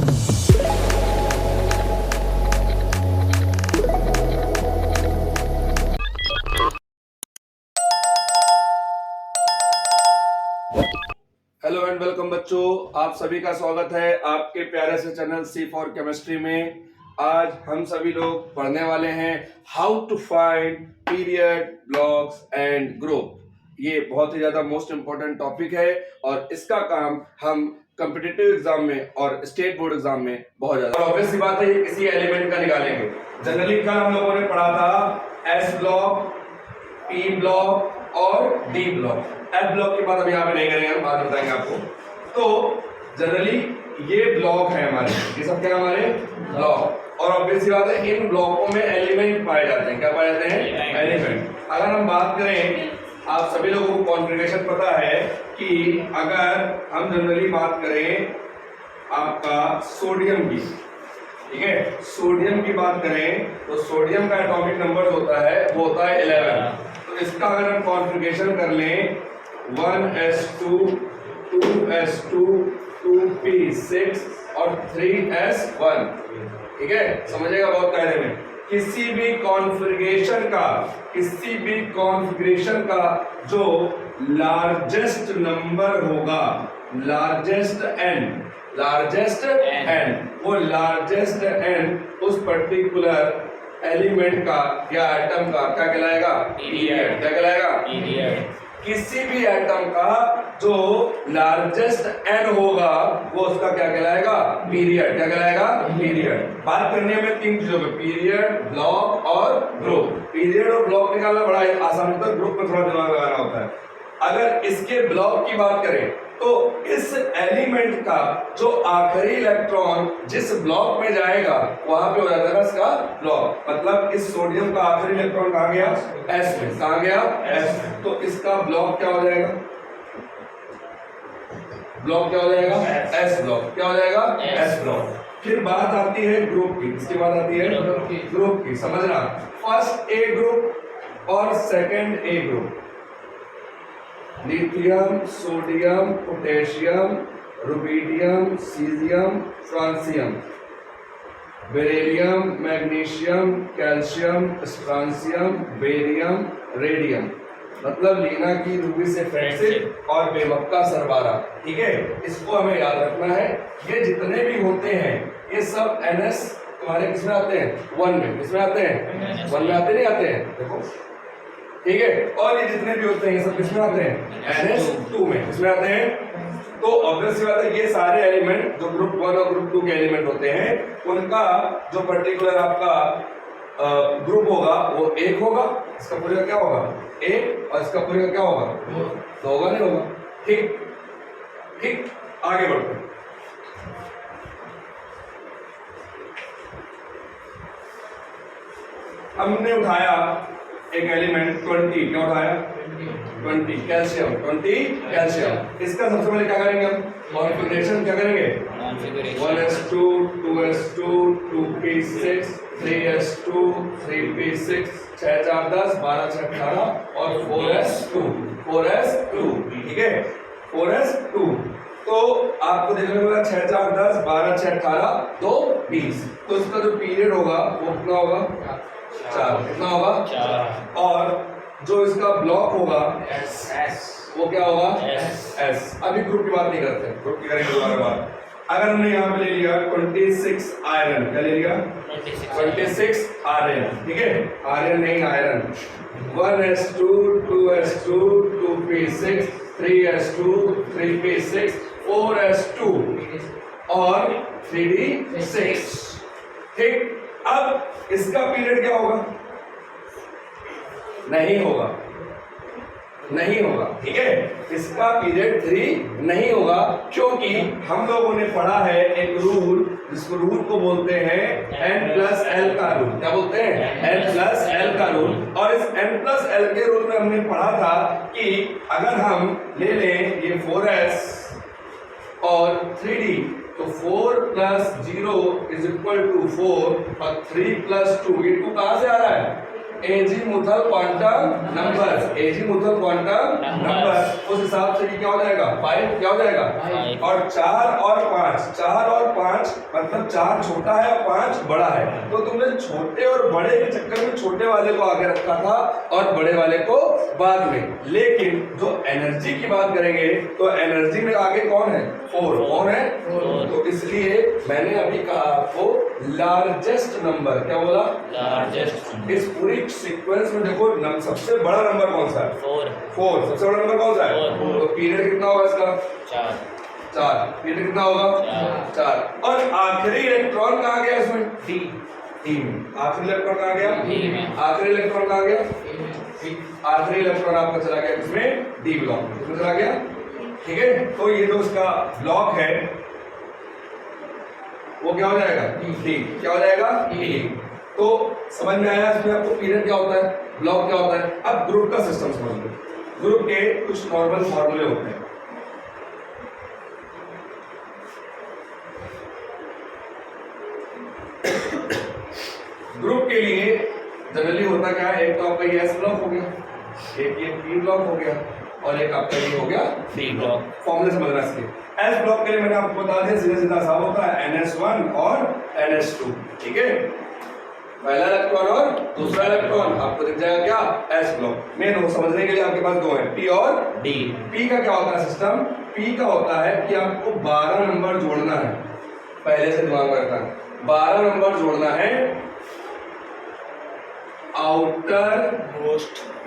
Hello and welcome बच्चों, आप सभी का स्वागत है आपके प्यारे से चैनल सी फॉर केमिस्ट्री में। आज हम सभी लोग पढ़ने वाले हैं how to find period, blocks and group. ये बहुत ही ज्यादा मोस्ट इंपॉर्टेंट टॉपिक है और इसका काम हम कॉम्पिटिटिव एग्जाम में और स्टेट बोर्ड एग्जाम में बहुत ज्यादा, और ऑब्वियस सी बात है, किसी एलिमेंट का निकालेंगे। जनरली कल हम लोगों ने पढ़ा था एस ब्लॉक, पी ब्लॉक और डी ब्लॉक। एफ ब्लॉक की बात अभी यहाँ पे नहीं करेंगे, हम बाद में बताएंगे आपको। तो जनरली ये ब्लॉक है हमारे, ये सब क्या हमारे ब्लॉक, और ऑब्वियस सी बात है इन ब्लॉकों में एलिमेंट पाए जाते हैं। क्या पाए जाते हैं? एलिमेंट। अगर हम बात करें, आप सभी लोगों को कॉन्फ़िगरेशन पता है कि अगर हम जनरली बात करें आपका सोडियम की, ठीक है, सोडियम की बात करें तो सोडियम का एटॉमिक नंबर होता है वो होता है 11। तो इसका अगर हम कॉन्फ़िगरेशन कर लें 1s2 2s2 2p6 और 3s1, ठीक है, समझेगा बहुत कहने में। किसी भी कॉन्फ़िगरेशन का जो लार्जेस्ट नंबर होगा, लार्जेस्ट एन, वो लार्जेस्ट एन उस पर्टिकुलर एलिमेंट का या एटम का क्या कहलाएगा? पीरियड। क्या कहलाएगा? पीरियड। किसी भी एटम का जो लार्जेस्ट एन होगा वो उसका क्या कहलाएगा? पीरियड। क्या कहलाएगा? पीरियड। बात करने में तीन चीजों पे, पीरियड, ब्लॉक और ग्रुप। पीरियड और ब्लॉक निकालना बड़ा आसान होता है, ग्रुप में थोड़ा दिमाग लगाना होता है। अगर इसके ब्लॉक की बात करें तो इस एलिमेंट का जो आखिरी इलेक्ट्रॉन जिस ब्लॉक में जाएगा वहां पे हो जाता है इसका ब्लॉक। मतलब इस सोडियम का आखिरी इलेक्ट्रॉन कहां गया? एस में। कहां गया? एस में। तो इसका ब्लॉक क्या हो जाएगा? ब्लॉक क्या हो जाएगा? S block. क्या हो जाएगा? S block. फिर बात आती है ग्रुप की। किसकी बात आती है? ग्रुप की। समझना, फर्स्ट ए ग्रुप और सेकंड ए group. Lithium, sodium, potassium, rubidium, caesium, francium, beryllium, magnesium, calcium, strontium, barium, radium. मतलब लीना की रूबी से फ्रेंडशिप और बेमक्का सरबारा, ठीक है, इसको हमें याद रखना है। ये जितने भी होते हैं ये सब NS तुम्हारे किसमें आते हैं? 1 में। किसमें आते हैं? 1 में आते नहीं आते हैं? देखो, ठीक है। और ये जितने भी होते हैं ये सब किसमें आते हैं? NS2 में। किसमें आते हैं? तो ऑब्वियस सी बात है ये सारे एलिमेंट जो ग्रुप 1 और ग्रुप 2 के एलिमेंट होते हैं उनका जो पर्टिकुलर आपका ग्रुप होगा वो एक होगा। इसका पूरे का क्या होगा? एक। और इसका पूरे का क्या होगा? दो होगा, नहीं होगा? ठीक ठीक, आगे बढ़ते हैं। हमने उठाया एक एलिमेंट 20। क्या उठाया? 20 कैल्शियम। 20 कैल्शियम। इसका सबसे पहले क्या करेंगे हम? कॉन्फ़िगरेशन क्या करेंगे? 1s2 2s2 2p6 3s2 3p6 6 4 10 12 6 18 और 4s2, ठीक है, 4s2। तो आपको देखने को मिला 6 4 10 12 6 18 2 20। तो इसका जो पीरियड होगा वो कितना होगा? 4। कितना होगा? 4। और जो इसका ब्लॉक होगा एस, वो क्या होगा? एस। अभी ग्रुप की बात नहीं करते, ग्रुप की करेंगे दोबारा बात। अगर हमने यहाँ पे ले लिया 26 आयरन, क्या ले लिया? 26 आयरन, ठीक है, आयरन नहीं iron. 1s2 2s2 2p6 3s2 3p6 4s2 और 3d6, ठीक। अब इसका पीरियड क्या होगा? नहीं होगा, नहीं होगा, ठीक है, इसका पीरियड 3 नहीं होगा, क्योंकि हम लोगों ने पढ़ा है एक रूल, जिसको रूल को बोलते हैं n+l का रूल। क्या बोलते हैं? n+l का रूल। और इस n+l के रूल में हमने पढ़ा था कि अगर हम ले लें ये 4s और 3d, तो 4 + 0 = 4 और 3 + 2, ये 2 कहां से आ रहा है? Azimuthal quantum number, azimuthal quantum number, उस हिसाब से क्या हो जाएगा 5 क्या हो जाएगा 5। और 4 और 5, 4 और 5 मतलब 4 छोटा है और 5 बड़ा है। तो तुमने छोटे और बड़े के चक्कर में छोटे वाले को आगे रखा था और बड़े वाले को बाद में। लेकिन जो एनर्जी की बात करेंगे तो एनर्जी में आगे कौन है 4, कौन है 4। तो इसलिए मैंने अभी कहा आपको लार्जेस्ट नंबर, क्या बोला लार्जेस्ट। इस पूरी सीक्वेंस में देखो सबसे बड़ा नंबर कौन सा है 4, सबसे बड़ा नंबर कौन सा है 4। तो पीरियड कितना होगा इसका 4। पीरियड कितना होगा 4। और आखिरी इलेक्ट्रॉन कहाँ गया इसमें डी में। आखिरी इलेक्ट्रॉन कहाँ गया डी में। आखिरी इलेक्ट्रॉन कहाँ गया आखिरी इलेक्ट्रॉन आपका चला गया इसमें डी ब्लॉक में, इसमें चला गया। ठीक है, तो ये जो इसका ब्लॉक है वो क्या हो जाएगा डी, क्या हो जाएगा डी। तो समझ में आया इसमें आपको पीरियड क्या होता है, ब्लॉक क्या होता है। अब ग्रुप का सिस्टम समझ लो। ग्रुप के कुछ नॉर्मल फॉर्मूले होते हैं। ग्रुप के लिए जनरली होता क्या है, एक तो आपका ये एस ब्लॉक हो गया, एक ये पी ब्लॉक हो गया और एक आपका ये हो गया डी ब्लॉक। फॉर्मूले समझना इसके। एस ब्लॉक के लिए मैंने आपको बता दिया सीधा सीधा साफ होता है NS1 और NS2। ठीक है, पहला इलेक्ट्रॉन और दूसरा इलेक्ट्रॉन आपको दिख जाएगा क्या एस ब्लॉक। मेन वो समझने के लिए आपके पास दो है पी और डी। पी का क्या होता है सिस्टम, पी का होता है कि आपको 12 नंबर जोड़ना है, पहले से दिमाग में रखना, 12 नंबर जोड़ना है आउटर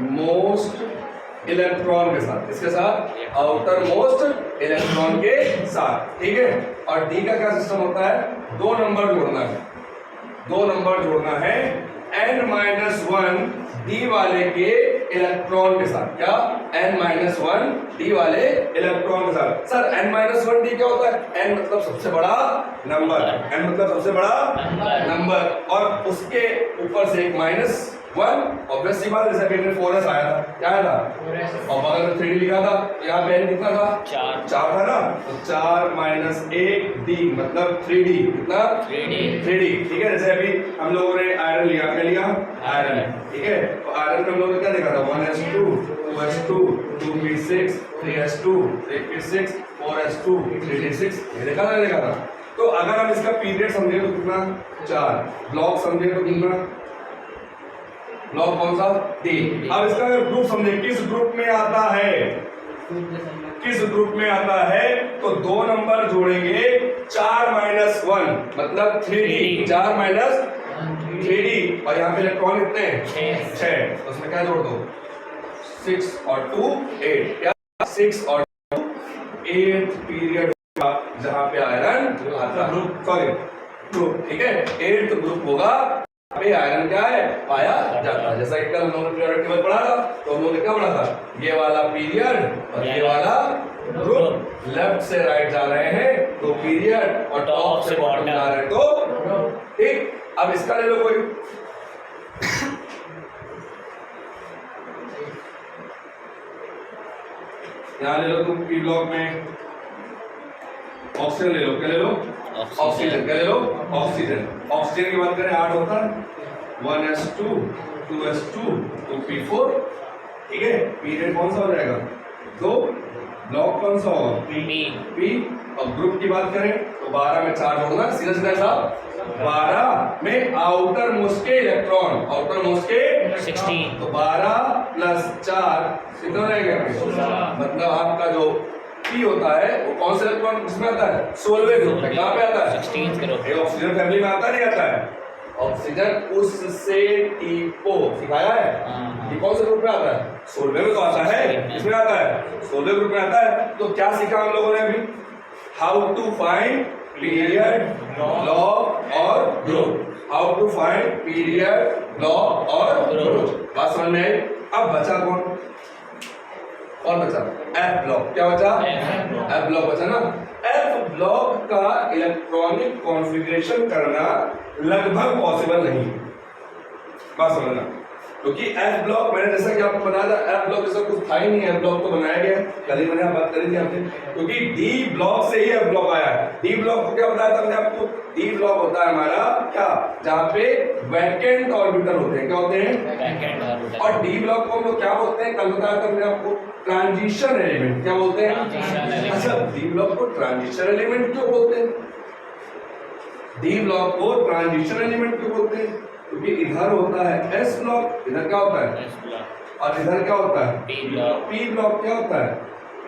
मोस्ट इलेक्ट्रॉन के साथ। इसके साथ आउटर मोस्ट इलेक्ट्रॉन के साथ। ठीक है, और डी का क्या सिस्टम होता है, 2 नंबर जोड़ना है, 2 नंबर जोड़ना है n-1 डी वाले के इलेक्ट्रॉन के साथ। क्या n-1 डी वाले इलेक्ट्रॉन के साथ। सर n-1 डी क्या होता है, n मतलब सबसे बड़ा नंबर, n मतलब सबसे बड़ा नंबर और उसके ऊपर से एक -1। ऑब्वियस सी बात, जैसे पेपर 4s आया था, क्या आया था और बगल में 3d लिखा था, यहाँ पे n कितना था 4 था ना, तो 4 - 1 d मतलब 3d, कितना 3d। ठीक है, जैसे अभी हम लोगों ने आयरन लिया, क्या लिया आयरन। ठीक है, तो आयरन में हम लोगों ने क्या देखा था 1s2 2s2 2p6 3s2 3p6 4s2 3d6, ये देखा था। तो अगर हम इसका पीरियड समझे तो कितना 4, ब्लॉक समझे तो कितना ब्लॉक कौन सा डी। अब इसका ग्रुप समझे, किस ग्रुप में आता है, किस ग्रुप में आता है, तो 2 नंबर जोड़ेंगे 4 - 1 मतलब 3d, 4 - 3d और यहाँ पे इलेक्ट्रॉन कितने हैं 6, तो उसमें क्या जोड़ दो 6 और 2 8, क्या 6 और 2 8 पीरियड जहां पे आयरन आता है, सॉरी ग्रुप। ठीक है, 8th ग्रुप होगा पे आयरन क्या है पाया जाता है। जैसा कि कल हम लोगों ने पीरियड टेबल पढ़ा था, तो हम लोगों ने क्या पढ़ा था, ये वाला पीरियड और ये वाला ग्रुप, लेफ्ट से राइट जा रहे हैं तो पीरियड और टॉप से बॉटम जा रहे हैं तो। ठीक, अब इसका ले लो कोई, यहाँ ले लो तुम पी ब्लॉक में ऑक्सीजन ले लो, क्या ले लो ऑक्सीजन, क्या ले लो ऑक्सीजन। ऑक्सीजन की बात करें 8 होता है 1s2 2s2 2p4। ठीक है, पीरियड कौन सा हो जाएगा 2, ब्लॉक कौन सा होगा पी। और ग्रुप की बात करें तो 12 में 4 जोड़ना, सीधा सीधा साहब 12 में आउटर मोस्ट के इलेक्ट्रॉन, आउटर मोस्ट के 16, तो 12 + 4 कितना रहेगा, मतलब आपका जो पी होता है वो कौन सा इलेक्ट्रॉन किसमें आता है 16वें ग्रुप में। कहाँ पे आता है 16th ग्रुप। ये ऑक्सीजन फैमिली में आता नहीं आता है, ऑक्सीजन उससे टीपो सिखाया है कि कौन से ग्रुप में आता है 16वें में तो आता है, किसमें आता है 16वें ग्रुप में आता है। तो क्या सीखा हम लोगों ने अभी, how to find period block और group, how to find period block और ग्रुप। बात समझ में आई। अब बचा कौन बचा एफ ब्लॉक, क्या बचा एफ ब्लॉक बचा ना। एफ ब्लॉक का इलेक्ट्रॉनिक कॉन्फ़िगरेशन करना लगभग पॉसिबल नहीं है, बात समझना, क्योंकि एफ ब्लॉक मैंने जैसा कि आपको बताया था, एफ ब्लॉक जैसा कुछ था ही नहीं, एफ ब्लॉक तो बनाया गया है, कल ही मैंने बात करी थी आपसे, क्योंकि डी ब्लॉक से ही एफ ब्लॉक आया है। डी ब्लॉक को क्या बताया था मैंने आपको, डी ब्लॉक होता है हमारा क्या, जहां पे वैकेंट ऑर्बिटल होते हैं, क्या होते हैं, वैकेंट ऑर्बिटल। और डी ब्लॉक को हम लोग क्या बोलते हैं, कल बताया था मैंने आपको, ट्रांजिशन एलिमेंट, क्या बोलते हैं, ट्रांजिशन एलिमेंट। अच्छा डी ब्लॉक को ट्रांजिशन एलिमेंट क्यों बोलते हैं, डी ब्लॉक को ट्रांजिशन एलिमेंट क्यों बोलते हैं, क्योंकि इधर होता है एस ब्लॉक, इधर क्या होता है, एस ब्लॉक, और इधर क्या होता है, पी ब्लॉक। पी ब्लॉक क्या होता है,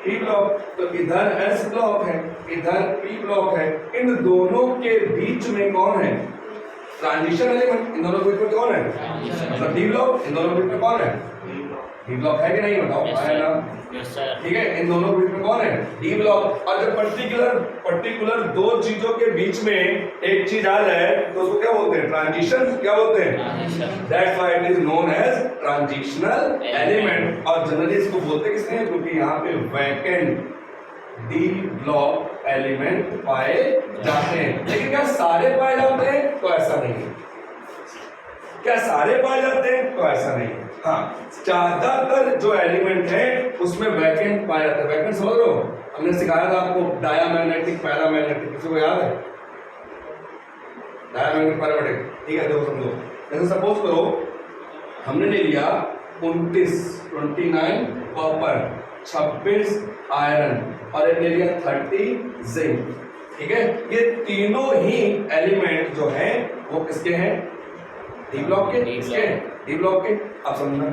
पी ब्लॉक, तो इधर एस ब्लॉक है, इधर पी ब्लॉक है, इन दोनों के बीच में कौन है, ट्रांजिशन एलिमेंट, इन दोनों के बीच में कौन है, मतलब डी ब्लॉक, इन दोनों के बीच में कौन है, डी ब्लॉक है कि नहीं बताओ, है ना, यस सर। ठीक है, इन दोनों के बीच में कौन है, डी ब्लॉक। और जब पर्टिकुलर दो चीजों के बीच में एक चीज आ जाए तो उसको क्या बोलते हैं, ट्रांजिशन, क्या बोलते हैं, transition. That's why it is known as transitional element. और जनरली इसको बोलते किसने, क्योंकि यहाँ पे वैकेंट डी ब्लॉक एलिमेंट पाए जाते हैं। लेकिन क्या सारे पाए जाते हैं, तो ऐसा नहीं है, क्या सारे पाए जाते हैं, तो ऐसा नहीं है, हाँ ज्यादातर जो एलिमेंट है उसमें वैकेंट पाया जाता है। वैकेंट समझ रहे हो, हमने सिखाया था आपको डायमैग्नेटिक, पैरामैग्नेटिक, किसी को याद है, डायमैग्नेटिक पैरामैग्नेटिक, ठीक है, देखो समझो, जैसे सपोज करो हमने ले लिया 29 कॉपर, 26 आयरन और एक ले लिया 30 जिंक, ठीक है, ये तीनों ही एलिमेंट जो हैं वो किसके हैं, डी ब्लॉक के, किसके, डी ब्लॉक के। आप समझना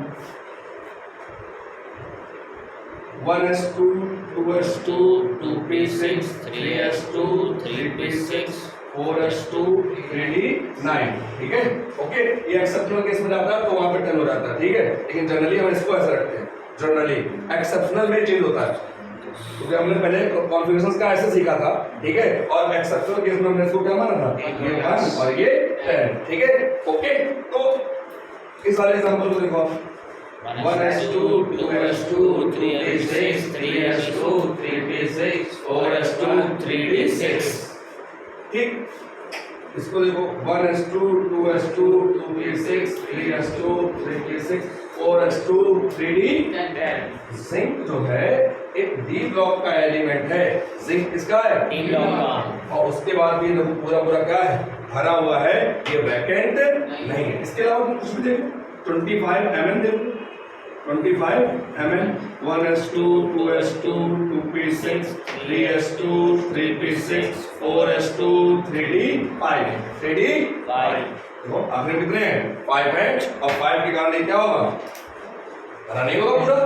1s2 2s2 2p6 3s2 3p6 4s2 3d9, ठीक है, ओके। ये एक्सेप्शनल केस में जाता है तो वहां पे 10 हो जाता है, ठीक है, लेकिन जनरली हम इसको ऐसा रखते हैं, जनरली एक्सेप्शनल में चेंज होता है, क्योंकि हमने पहले कॉन्फ़िगरेशंस का ऐसे सीखा था, ठीक है, और एक्सेप्शनल केस में हमने इसको क्या माना था, ये 1 और ये 10, ठीक है, ओके। तो इस वाले एग्जांपल को देखो, 1s2 2s2 3p6 3s2 3p6 4s2 3d6, ठीक, इसको देखो 1s2 2s2 2p6 3s2 3p6 4s2 3d10। Zinc जो है एक डी ब्लॉक का एलिमेंट है, जिंक किसका है, डी ब्लॉक का, और उसके बाद भी देखो पूरा क्या है, भरा हुआ है, ये वैकेंट नहीं है। इसके अलावा कुछ भी देखो, 25 mm देखो, 25 mm 1s2 2s2 2p6 3s2 3p6 4s2 3d5 देखो आखिर कितने हैं, 5 है, और 5 के कारण क्या होगा, भरा नहीं होगा पूरा,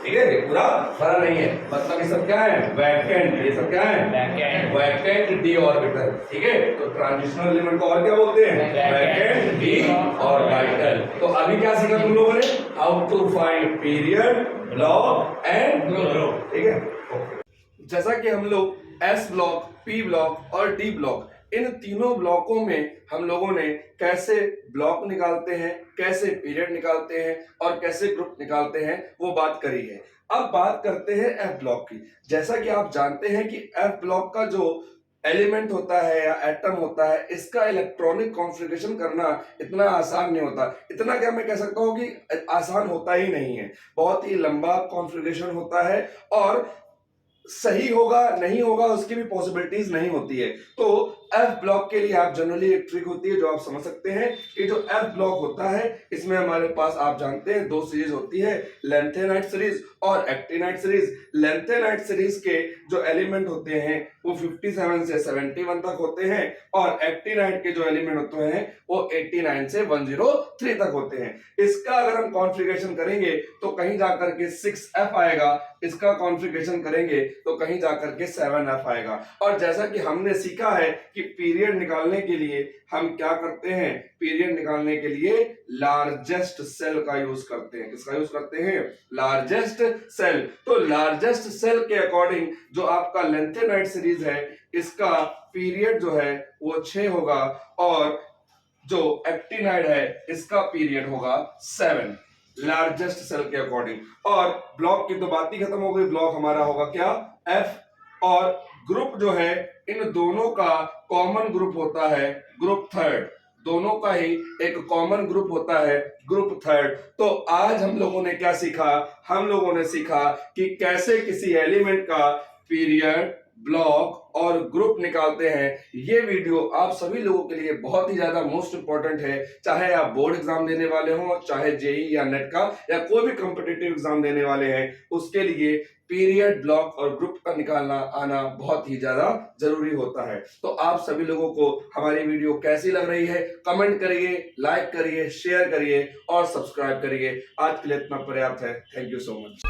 ठीक है, पूरा भरा नहीं है, मतलब ये सब क्या है, वैकेंट, ये सब क्या है, वैकेंट डी ऑर्बिटल, ठीक है। तो ट्रांजिशनल एलिमेंट को और क्या बोलते हैं, वैकेंट डी ऑर्बिटल। तो अभी क्या सीखा तुम लोगों ने, how to find period, block and group, ठीक है, ओके। जैसा कि हम लोग एस ब्लॉक, पी ब्लॉक और डी ब्लॉक, इन तीनों ब्लॉकों में हम लोगों ने कैसे ब्लॉक निकालते हैं, कैसे पीरियड निकालते हैं और कैसे ग्रुप निकालते हैं वो बात करी है। अब बात करते हैं एफ ब्लॉक की। जैसा कि आप जानते हैं कि एफ ब्लॉक का जो एलिमेंट होता है या एटम होता है, इसका इलेक्ट्रॉनिक कॉन्फ़िगरेशन करना इतना आसान नहीं होता। इतना क्या मैं कह सकता हूँ कि आसान होता ही नहीं है, बहुत ही लंबा कॉन्फ़िगरेशन होता है और सही होगा नहीं होगा उसकी भी पॉसिबिलिटीज नहीं होती है। तो एफ ब्लॉक के लिए आप जनरली एक ट्रिक होती है जो आप समझ सकते हैं कि जो एफ ब्लॉक होता है इसमें हमारे पास आप जानते हैं दो सीरीज होती है, लेंथेनाइट सीरीज और एक्टिनाइट सीरीज। लेंथेनाइट सीरीज के जो एलिमेंट होते हैं वो 57 से 71 तक होते हैं और एक्टिनाइट के जो एलिमेंट होते हैं वो 89 से 103 तक होते हैं। इसका अगर हम कॉन्फ़िगरेशन करेंगे तो कहीं जाकर के 6f आएगा, इसका कॉन्फ़िगरेशन करेंगे तो कहीं जाकर के 7f आएगा। और जैसा कि हमने सीखा है कि पीरियड निकालने के लिए हम क्या करते हैं, पीरियड निकालने के लिए लार्जेस्ट सेल का यूज करते हैं। किसका यूज करते हैं, लार्जेस्ट सेल। तो लार्जेस्ट सेल के अकॉर्डिंग जो आपका लेंथेनाइट सीरीज है इसका पीरियड जो है वो 6 होगा और जो एक्टिनाइड है इसका पीरियड होगा 7, लार्जेस्ट सेल के अकॉर्डिंग। और ब्लॉक की तो बात ही खत्म हो गई, ब्लॉक हमारा होगा क्या, एफ। और ग्रुप जो है इन दोनों का कॉमन ग्रुप होता है ग्रुप थर्ड। दोनों का ही एक कॉमन ग्रुप होता है, ग्रुप थर्ड। तो आज हम लोगों ने क्या सीखा? हम लोगों ने सीखा कि कैसे किसी एलिमेंट का पीरियड, ब्लॉक और ग्रुप निकालते हैं। ये वीडियो आप सभी लोगों के लिए बहुत ही ज्यादा मोस्ट इंपॉर्टेंट है, चाहे आप बोर्ड एग्जाम देने वाले हो, चाहे जेई या नेट का या कोई भी कॉम्पिटिटिव एग्जाम देने वाले हैं, उसके लिए पीरियड, ब्लॉक और ग्रुप का निकालना आना बहुत ही ज्यादा जरूरी होता है। तो आप सभी लोगों को हमारी वीडियो कैसी लग रही है कमेंट करिए, लाइक करिए, शेयर करिए और सब्सक्राइब करिए। आज के लिए इतना पर्याप्त है। Thank you so much.